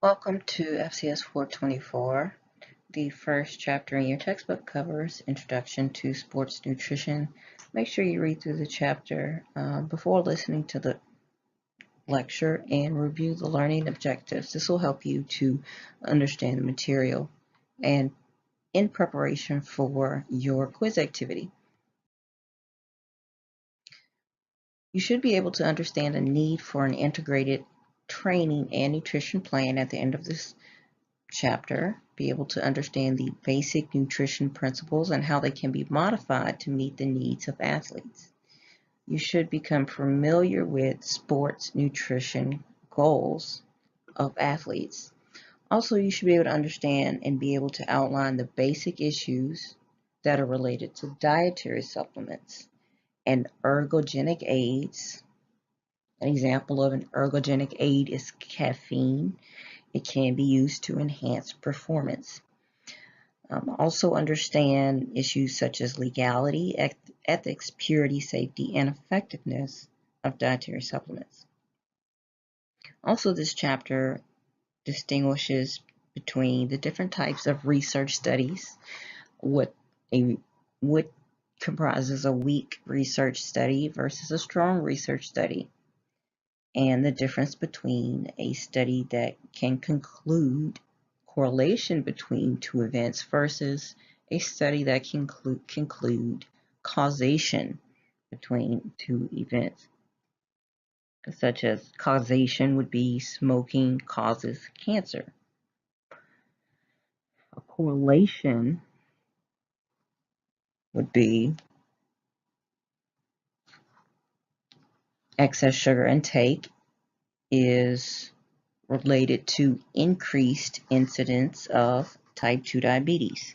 Welcome to FCS 424. The first chapter in your textbook covers Introduction to Sports Nutrition. Make sure you read through the chapter before listening to the lecture and review the learning objectives. This will help you to understand the material and in preparation for your quiz activity. You should be able to understand the need for an integrated training and nutrition plan at the end of this chapter, be able to understand the basic nutrition principles and how they can be modified to meet the needs of athletes. You should become familiar with sports nutrition goals of athletes. Also, you should be able to understand and be able to outline the basic issues that are related to dietary supplements and ergogenic aids. An example of an ergogenic aid is caffeine. It can be used to enhance performance. Also understand issues such as legality, ethics, purity, safety, and effectiveness of dietary supplements. Also, this chapter distinguishes between the different types of research studies, what comprises a weak research study versus a strong research study, and the difference between a study that can conclude correlation between two events versus a study that can conclude causation between two events, such as causation would be smoking causes cancer. A correlation would be excess sugar intake is related to increased incidence of type 2 diabetes.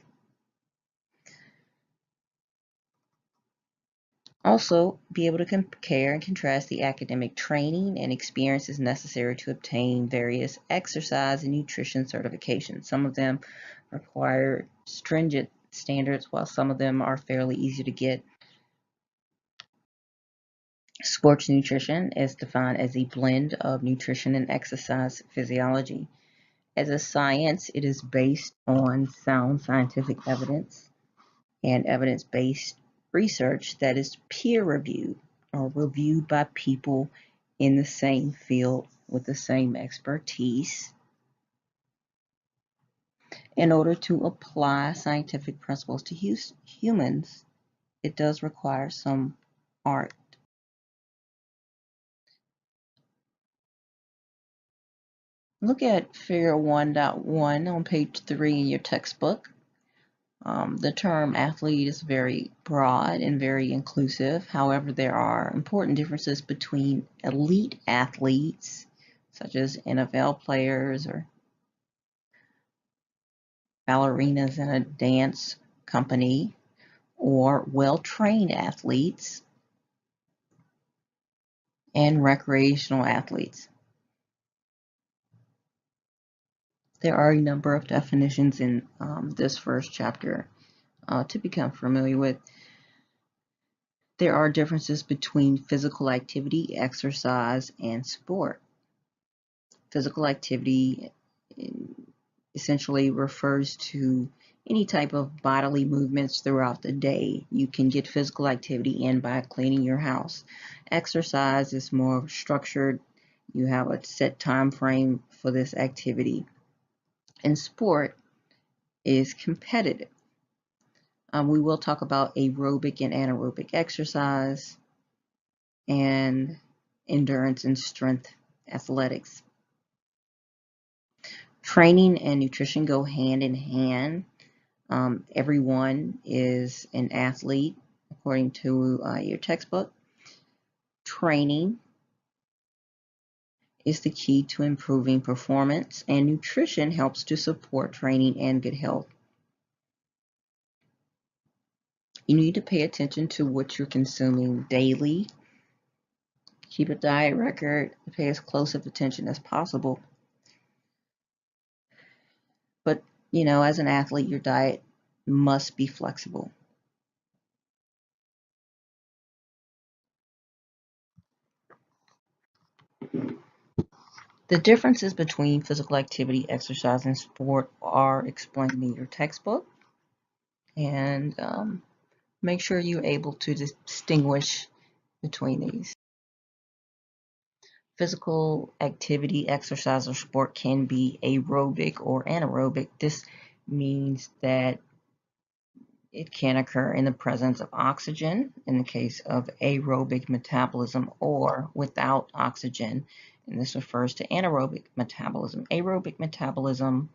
Also, be able to compare and contrast the academic training and experiences necessary to obtain various exercise and nutrition certifications. Some of them require stringent standards, while some of them are fairly easy to get. Sports nutrition is defined as a blend of nutrition and exercise physiology. As a science, it is based on sound scientific evidence and evidence-based research that is peer-reviewed or reviewed by people in the same field with the same expertise. In order to apply scientific principles to humans, it does require some art. Look at Figure 1.1 on page 3 in your textbook. The term athlete is very broad and very inclusive. However, there are important differences between elite athletes, such as NFL players or ballerinas in a dance company, or well-trained athletes and recreational athletes. There are a number of definitions in this first chapter to become familiar with. There are differences between physical activity, exercise, and sport. Physical activity essentially refers to any type of bodily movements throughout the day. You can get physical activity in by cleaning your house. Exercise is more structured. You have a set time frame for this activity. And sport is competitive. We will talk about aerobic and anaerobic exercise and endurance and strength athletics. Training and nutrition go hand in hand. Everyone is an athlete according to your textbook. Training is the key to improving performance, and nutrition helps to support training and good health. You need to pay attention to what you're consuming daily. Keep a diet record, pay as close of attention as possible. But, as an athlete, your diet must be flexible. The differences between physical activity, exercise, and sport are explained in your textbook. And make sure you're able to distinguish between these. Physical activity, exercise, or sport can be aerobic or anaerobic. This means that it can occur in the presence of oxygen in the case of aerobic metabolism, or without oxygen, and this refers to anaerobic metabolism. Aerobic metabolism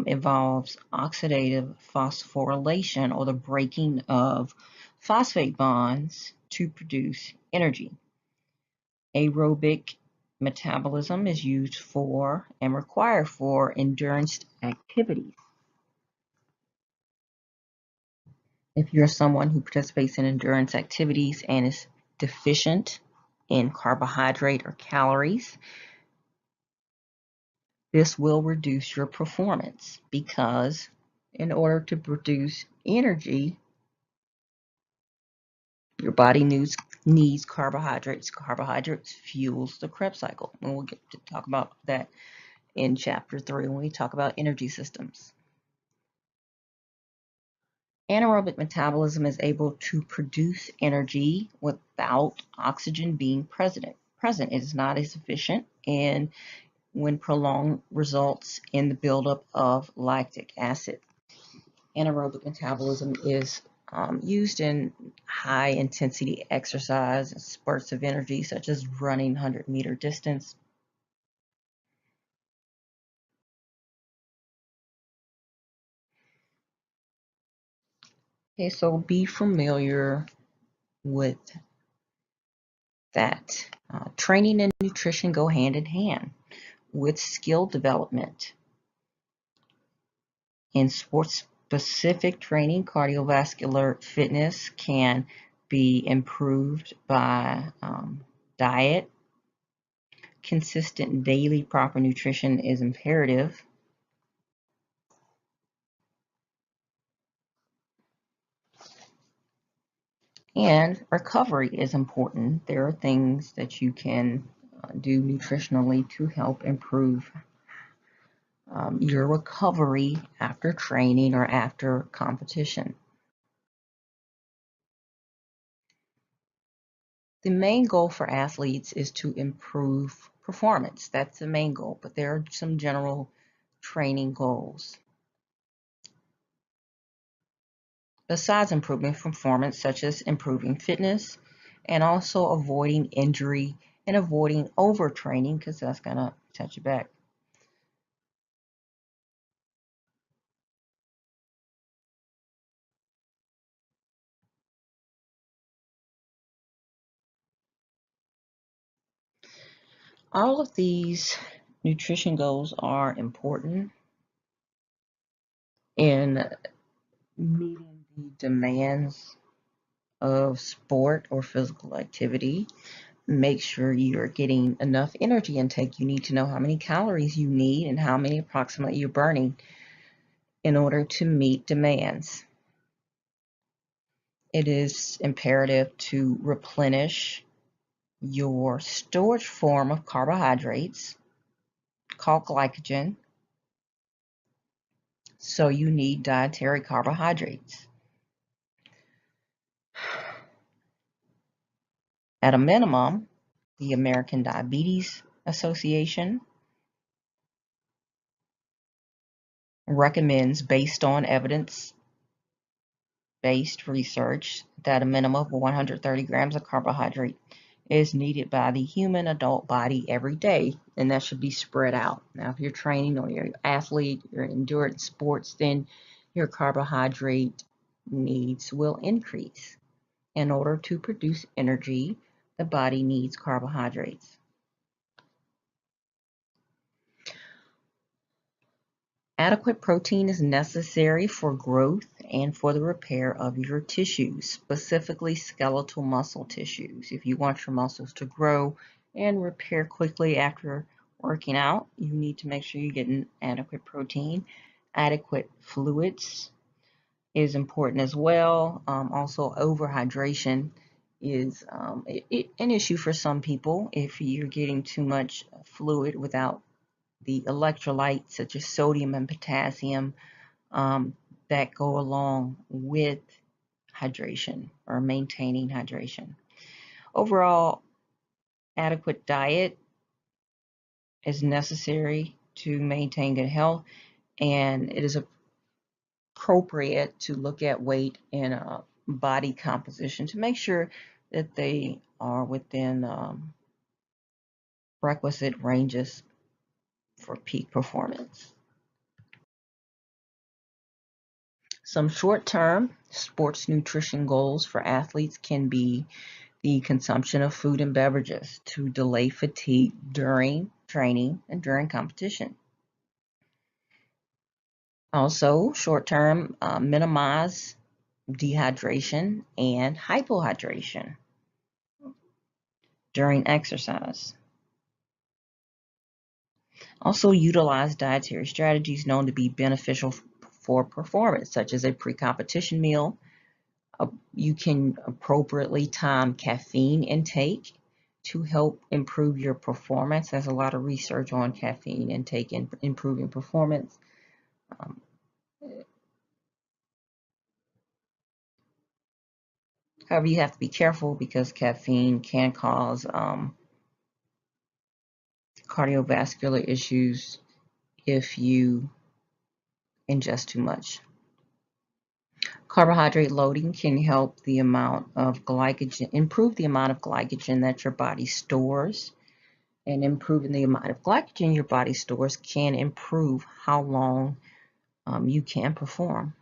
involves oxidative phosphorylation, or the breaking of phosphate bonds to produce energy. Aerobic metabolism is used for and required for endurance activities. If you're someone who participates in endurance activities and is deficient in carbohydrate or calories, this will reduce your performance, because in order to produce energy, your body needs carbohydrates. Carbohydrates fuels the Krebs cycle, and we'll get to talk about that in chapter 3 when we talk about energy systems. Anaerobic metabolism is able to produce energy without oxygen being present. It is not as efficient, and when prolonged, results in the buildup of lactic acid. Anaerobic metabolism is used in high intensity exercise and spurts of energy, such as running 100-meter distance. Okay, so be familiar with that. Training and nutrition go hand in hand with skill development. In sports-specific training, cardiovascular fitness can be improved by diet. Consistent daily proper nutrition is imperative. And recovery is important. There are things that you can do nutritionally to help improve your recovery after training or after competition. The main goal for athletes is to improve performance. That's the main goal, but there are some general training goals. Besides improving performance, such as improving fitness and also avoiding injury and avoiding overtraining, because that's going to set you back. All of these nutrition goals are important in meeting the demands of sport or physical activity. Make sure you're getting enough energy intake. You need to know how many calories you need and how many approximately you're burning in order to meet demands. It is imperative to replenish your storage form of carbohydrates called glycogen. So you need dietary carbohydrates. At a minimum, the American Diabetes Association recommends, based on evidence-based research, that a minimum of 130 grams of carbohydrate is needed by the human adult body every day, and that should be spread out. Now, if you're training or you're an athlete, you're in endurance sports, then your carbohydrate needs will increase. In order to produce energy, the body needs carbohydrates. Adequate protein is necessary for growth and for the repair of your tissues, specifically skeletal muscle tissues. If you want your muscles to grow and repair quickly after working out, you need to make sure you get an adequate protein. Adequate fluids is important as well. Also, overhydration is an issue for some people if you're getting too much fluid without the electrolytes such as sodium and potassium that go along with hydration or maintaining hydration. Overall, adequate diet is necessary to maintain good health, and it is appropriate to look at weight and body composition to make sure that they are within requisite ranges for peak performance. Some short-term sports nutrition goals for athletes can be the consumption of food and beverages to delay fatigue during training and during competition. Also, short-term, minimize dehydration and hypohydration during exercise. Also, utilize dietary strategies known to be beneficial for performance, such as a pre-competition meal. You can appropriately time caffeine intake to help improve your performance. There's a lot of research on caffeine intake and improving performance. However, you have to be careful because caffeine can cause cardiovascular issues if you ingest too much. Carbohydrate loading can help the amount of glycogen, improve the amount of glycogen that your body stores. And improving the amount of glycogen your body stores can improve how long you can perform.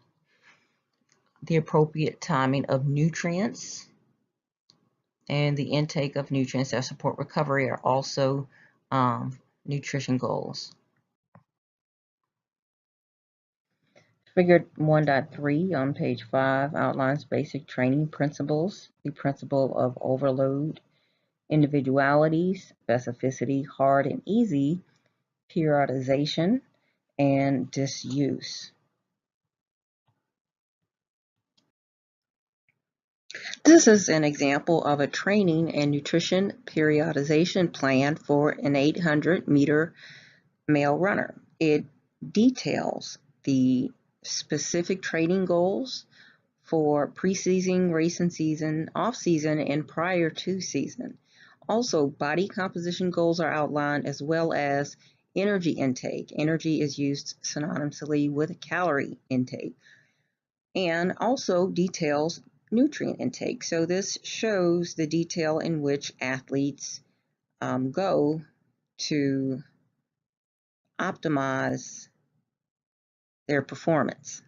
The appropriate timing of nutrients and the intake of nutrients that support recovery are also nutrition goals. Figure 1.3 on page 5 outlines basic training principles, the principle of overload, individuality, specificity, hard and easy, periodization, and disuse. This is an example of a training and nutrition periodization plan for an 800-meter male runner. It details the specific training goals for preseason, racing season, off-season, and prior to season. Also, body composition goals are outlined as well as energy intake. Energy is used synonymously with calorie intake. And also details nutrient intake. So this shows the detail in which athletes go to optimize their performance.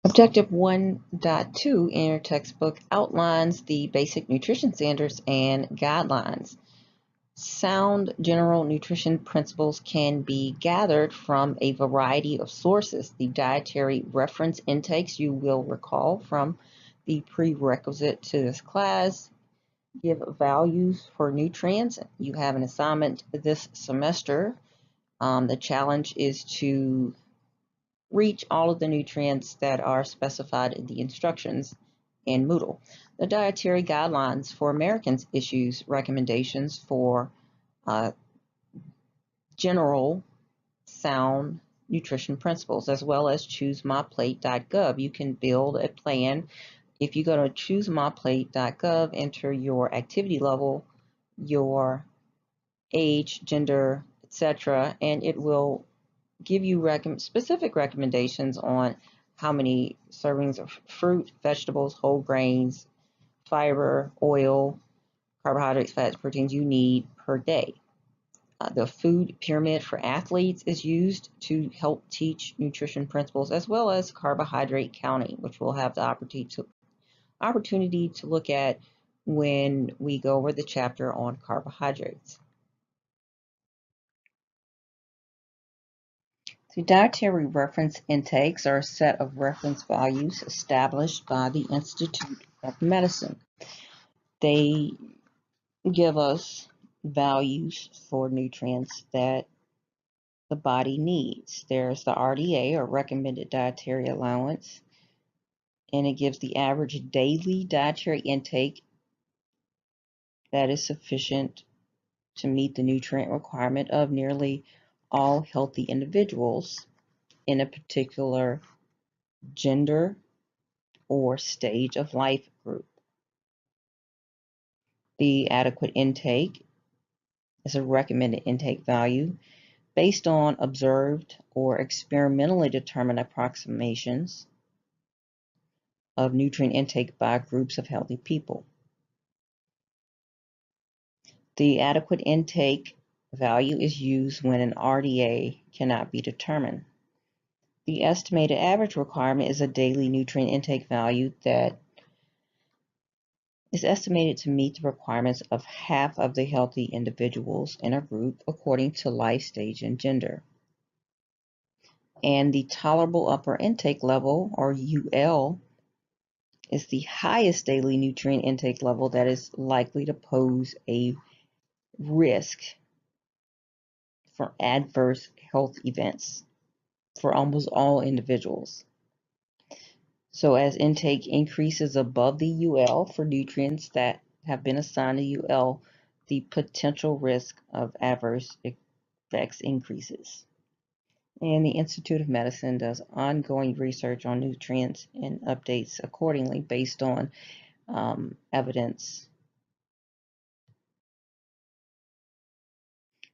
Objective 1.2 in your textbook outlines the basic nutrition standards and guidelines. Sound general nutrition principles can be gathered from a variety of sources. The dietary reference intakes you will recall from the prerequisite to this class give values for nutrients. You have an assignment this semester. The challenge is to reach all of the nutrients that are specified in the instructions in Moodle. The dietary guidelines for Americans issues recommendations for general sound nutrition principles, as well as choosemyplate.gov. You can build a plan. If you go to choosemyplate.gov, enter your activity level, your age, gender, etc., and it will give you specific recommendations on how many servings of fruit, vegetables, whole grains, fiber, oil, carbohydrates, fats, proteins you need per day. The food pyramid for athletes is used to help teach nutrition principles as well as carbohydrate counting, which we'll have the opportunity to look at when we go over the chapter on carbohydrates. So dietary reference intakes are a set of reference values established by the Institute of Medicine. They give us values for nutrients that the body needs. There's the RDA, or recommended dietary allowance, and it gives the average daily dietary intake that is sufficient to meet the nutrient requirement of nearly all healthy individuals in a particular gender or stage of life group. The adequate intake is a recommended intake value based on observed or experimentally determined approximations of nutrient intake by groups of healthy people. The adequate intake value is used when an RDA cannot be determined. The estimated average requirement is a daily nutrient intake value that is estimated to meet the requirements of half of the healthy individuals in a group according to life stage and gender. And the tolerable upper intake level, or UL, is the highest daily nutrient intake level that is likely to pose a risk for adverse health events for almost all individuals. So as intake increases above the UL for nutrients that have been assigned to UL, the potential risk of adverse effects increases. And the Institute of Medicine does ongoing research on nutrients and updates accordingly based on evidence.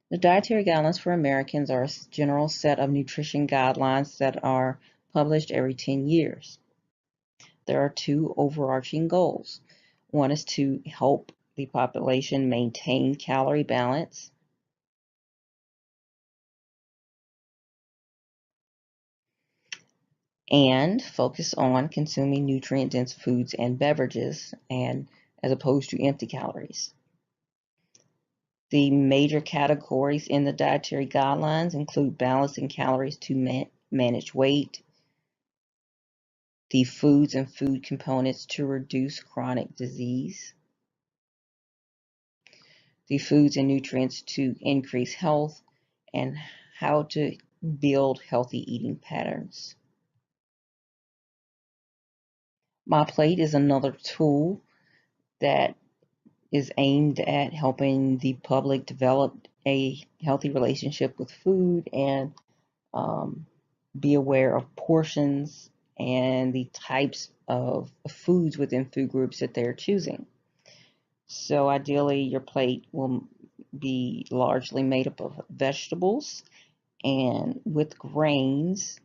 The dietary guidelines for Americans are a general set of nutrition guidelines that are published every 10 years. There are two overarching goals. One is to help the population maintain calorie balance, and focus on consuming nutrient-dense foods and beverages, and as opposed to empty calories. The major categories in the dietary guidelines include balancing calories to manage weight, the foods and food components to reduce chronic disease, the foods and nutrients to increase health, and how to build healthy eating patterns. MyPlate is another tool that is aimed at helping the public develop a healthy relationship with food and be aware of portions and the types of foods within food groups that they're choosing. So ideally, your plate will be largely made up of vegetables, and with grains,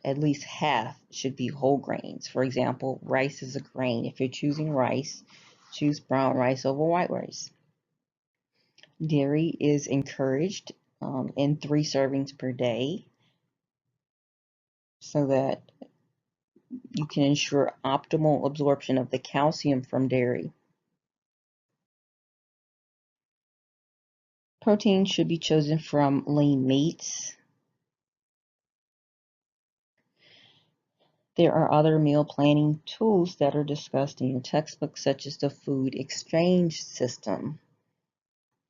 at least half should be whole grains. For example, rice is a grain. If you're choosing rice, choose brown rice over white rice. Dairy is encouraged in 3 servings per day so that you can ensure optimal absorption of the calcium from dairy. Protein should be chosen from lean meats. There are other meal planning tools that are discussed in your textbook, such as the food exchange system.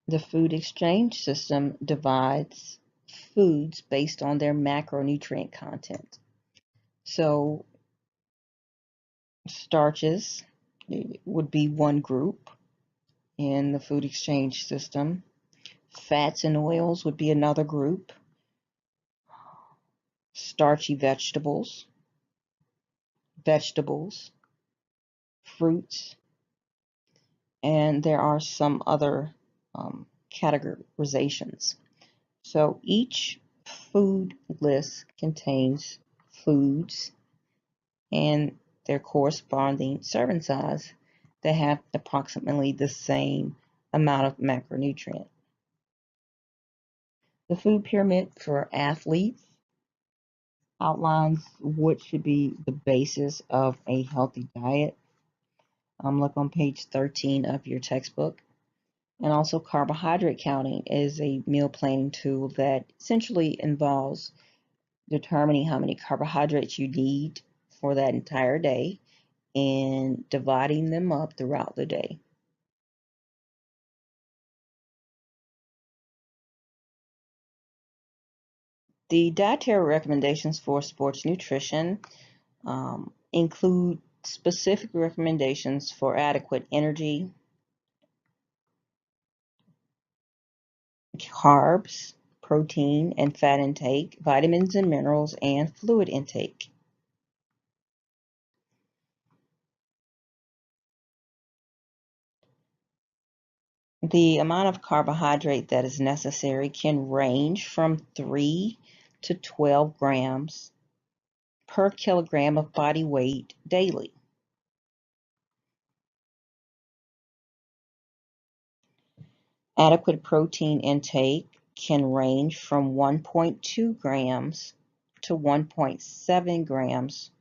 The food exchange system divides foods based on their macronutrient content. So starches would be one group in the food exchange system. Fats and oils would be another group. Starchy vegetables, fruits, and there are some other categorizations. So each food list contains foods and their corresponding serving size that have approximately the same amount of macronutrient. The food pyramid for athletes outlines what should be the basis of a healthy diet. Look on page 13 of your textbook. And also carbohydrate counting is a meal planning tool that essentially involves determining how many carbohydrates you need for that entire day and dividing them up throughout the day. The dietary recommendations for sports nutrition include specific recommendations for adequate energy, carbs, protein and fat intake, vitamins and minerals, and fluid intake. The amount of carbohydrate that is necessary can range from 3 to 12 grams per kilogram of body weight daily. Adequate protein intake can range from 1.2 grams to 1.7 grams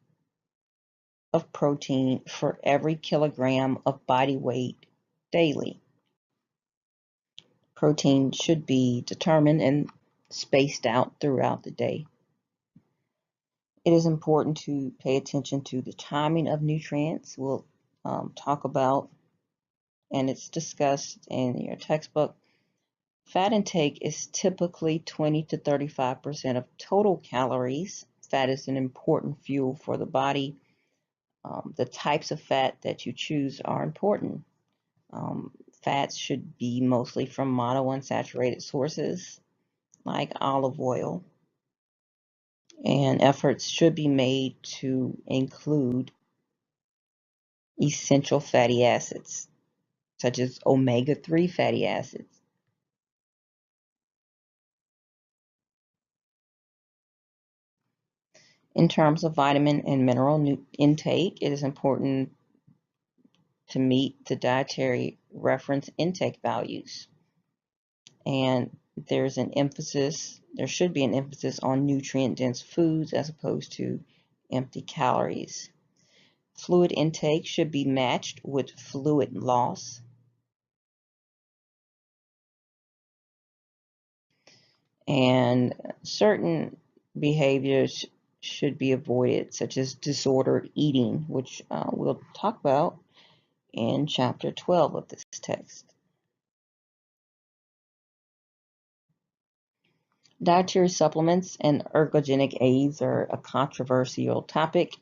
of protein for every kilogram of body weight daily. Protein should be determined and spaced out throughout the day. It is important to pay attention to the timing of nutrients. We'll talk about, and it's discussed in your textbook. Fat intake is typically 20 to 35% of total calories. Fat is an important fuel for the body. The types of fat that you choose are important. Fats should be mostly from monounsaturated sources like olive oil, and efforts should be made to include essential fatty acids such as omega-3 fatty acids. In terms of vitamin and mineral intake, it is important to meet the dietary reference intake values. And there should be an emphasis on nutrient-dense foods as opposed to empty calories. Fluid intake should be matched with fluid loss. And certain behaviors should be avoided, such as disordered eating, which we'll talk about in chapter 12 of this text. Dietary supplements and ergogenic aids are a controversial topic.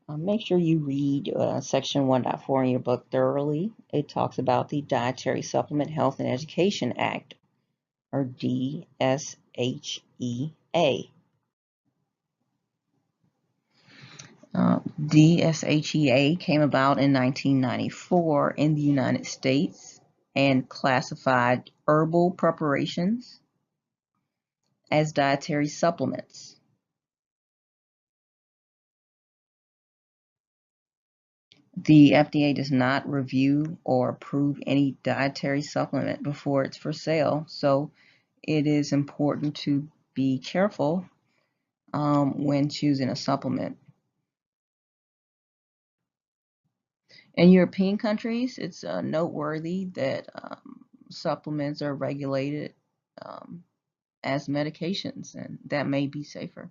Make sure you read section 1.4 in your book thoroughly. It talks about the Dietary Supplement Health and Education Act, or DSHEA. DSHEA came about in 1994 in the United States and classified herbal preparations as dietary supplements. The FDA does not review or approve any dietary supplement before it's for sale, so it is important to be careful when choosing a supplement. In European countries, it's noteworthy that supplements are regulated as medications, and that may be safer.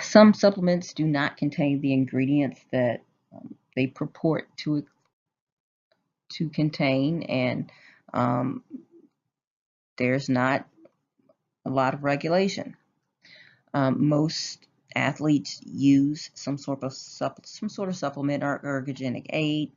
Some supplements do not contain the ingredients that they purport to contain, and there's not a lot of regulation. Most athletes use some sort of supplement or ergogenic aid.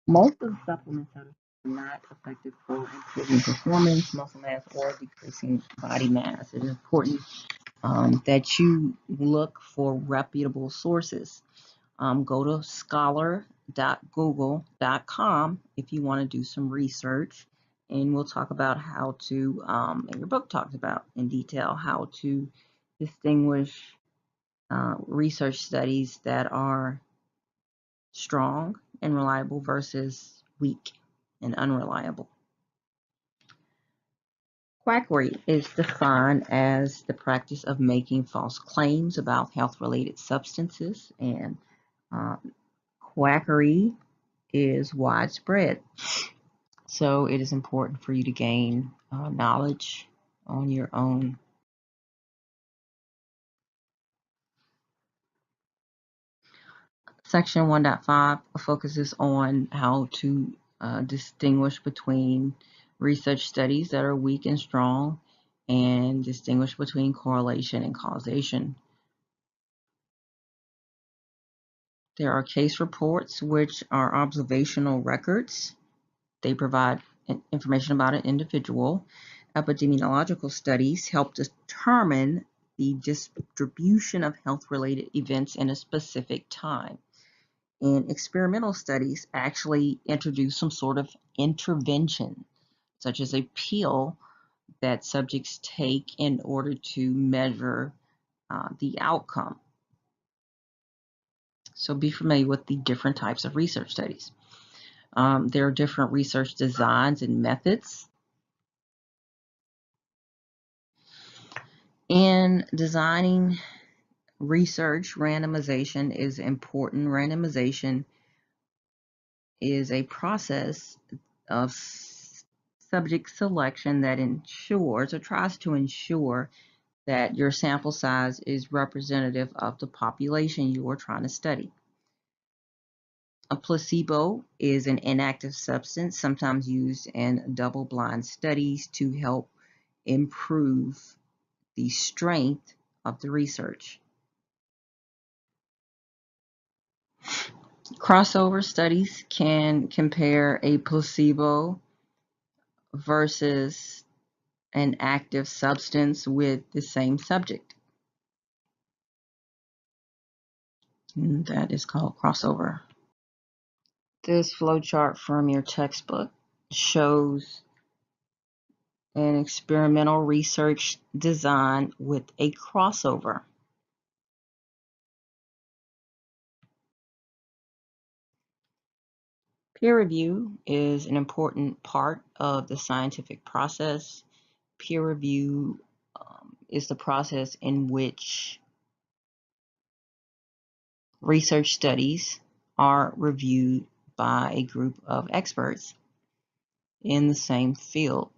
Most of the supplements are not effective for improving performance, muscle mass, or decreasing body mass. It is important that you look for reputable sources. Go to scholar.google.com if you want to do some research, and we'll talk about how to, and your book talks about in detail how to distinguish research studies that are strong and reliable versus weak and unreliable. Quackery is defined as the practice of making false claims about health-related substances, and quackery is widespread. So it is important for you to gain knowledge on your own. Section 1.5 focuses on how to distinguish between research studies that are weak and strong, and distinguish between correlation and causation. There are case reports, which are observational records. They provide information about an individual. Epidemiological studies help determine the distribution of health-related events in a specific time. And experimental studies actually introduce some sort of intervention, such as a pill that subjects take in order to measure the outcome. So be familiar with the different types of research studies. There are different research designs and methods. In designing research, randomization is important. Randomization is a process of subject selection that ensures or tries to ensure that your sample size is representative of the population you are trying to study. A placebo is an inactive substance, sometimes used in double-blind studies to help improve the strength of the research. Crossover studies can compare a placebo versus an active substance with the same subject. And that is called crossover. This flowchart from your textbook shows an experimental research design with a crossover. Peer review is an important part of the scientific process. Peer review is the process in which research studies are reviewed by a group of experts in the same field.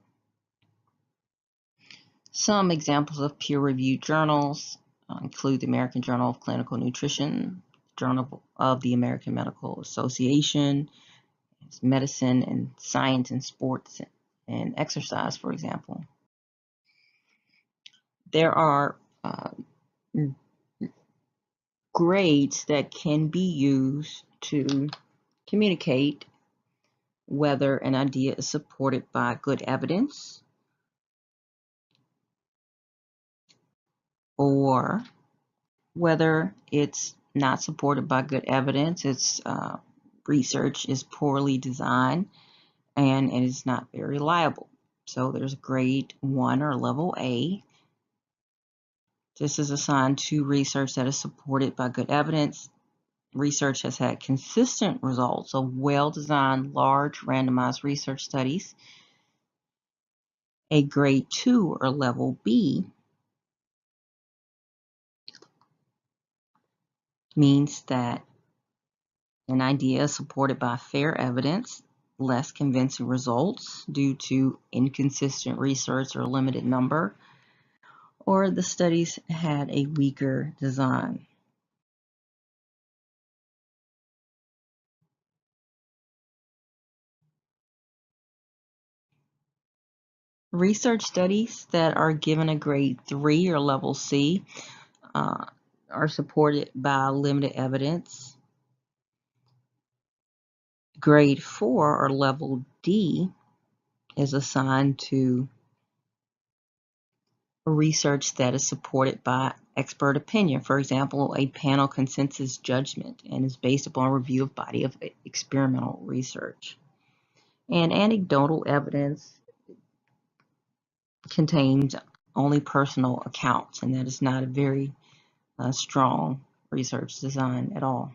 Some examples of peer-reviewed journals include the American Journal of Clinical Nutrition, Journal of the American Medical Association, Medicine and Science and Sports and Exercise, for example. There are grades that can be used to communicate whether an idea is supported by good evidence or whether it's not supported by good evidence, its research is poorly designed, and it is not very reliable. So there's grade 1 or level A. This is assigned to research that is supported by good evidence. Research has had consistent results of well-designed, large, randomized research studies. A grade 2 or level B means that an idea is supported by fair evidence, less convincing results due to inconsistent research or limited number, or the studies had a weaker design. Research studies that are given a grade 3 or level C are supported by limited evidence. Grade 4 or level D is assigned to research that is supported by expert opinion. For example, a panel consensus judgment, and is based upon review of body of experimental research. And anecdotal evidence contains only personal accounts, and that is not a very strong research design at all.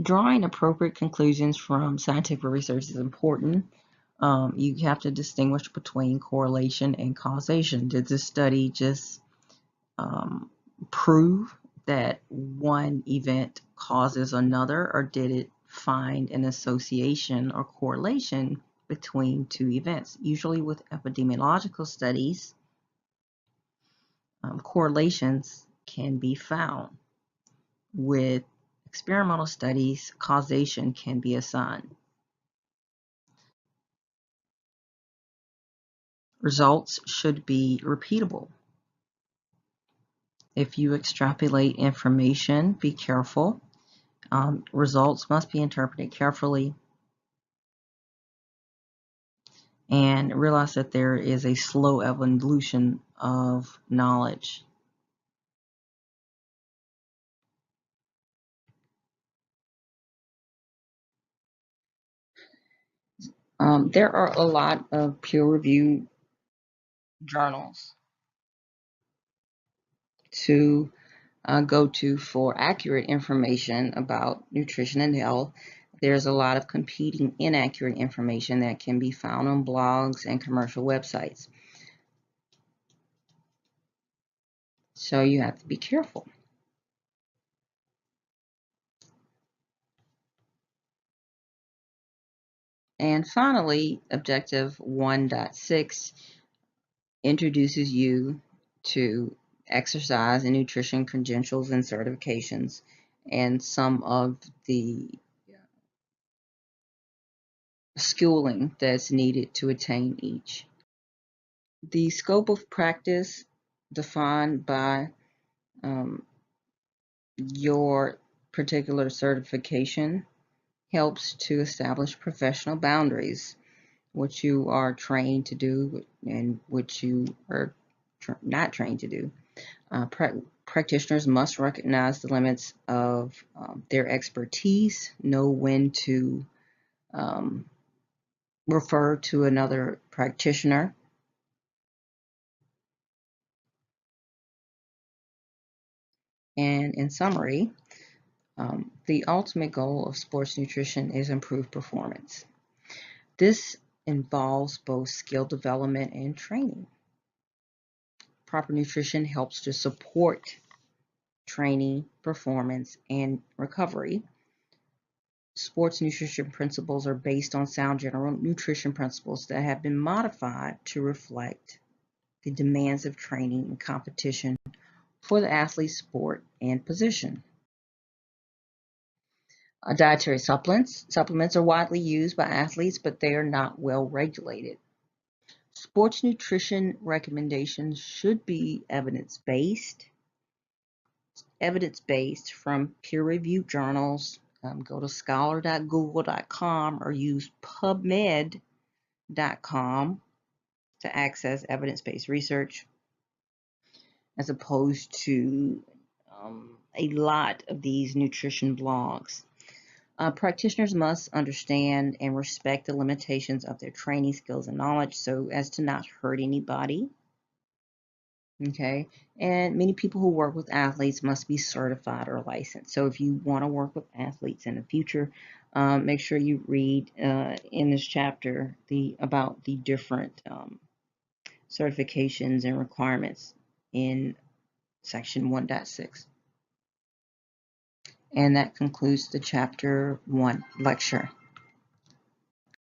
Drawing appropriate conclusions from scientific research is important. You have to distinguish between correlation and causation. Did this study just prove that one event causes another, or did it find an association or correlation between two events? Usually with epidemiological studies, correlations can be found. With experimental studies, causation can be assigned. Results should be repeatable. If you extrapolate information, be careful. Results must be interpreted carefully, and realize that there is a slow evolution of knowledge. There are a lot of peer-reviewed journals to go to for accurate information about nutrition and health. There's a lot of competing inaccurate information that can be found on blogs and commercial websites. So you have to be careful. And finally, Objective 1.6 introduces you to exercise and nutrition credentials and certifications and some of the schooling that's needed to attain each. The scope of practice defined by your particular certification helps to establish professional boundaries, what you are trained to do and what you are not trained to do. Practitioners must recognize the limits of their expertise, know when to refer to another practitioner. And in summary, the ultimate goal of sports nutrition is improved performance. This involves both skill development and training. Proper nutrition helps to support training, performance, and recovery. Sports nutrition principles are based on sound general nutrition principles that have been modified to reflect the demands of training and competition for the athlete's sport and position. Dietary supplements are widely used by athletes, but they are not well regulated. Sports nutrition recommendations should be evidence-based from peer-reviewed journals. Go to scholar.google.com or use pubmed.com to access evidence-based research, as opposed to a lot of these nutrition blogs. Practitioners must understand and respect the limitations of their training skills and knowledge so as to not hurt anybody. Okay, and many people who work with athletes must be certified or licensed. So if you want to work with athletes in the future, make sure you read in this chapter about the different certifications and requirements in section 1.6. And that concludes the chapter 1 lecture.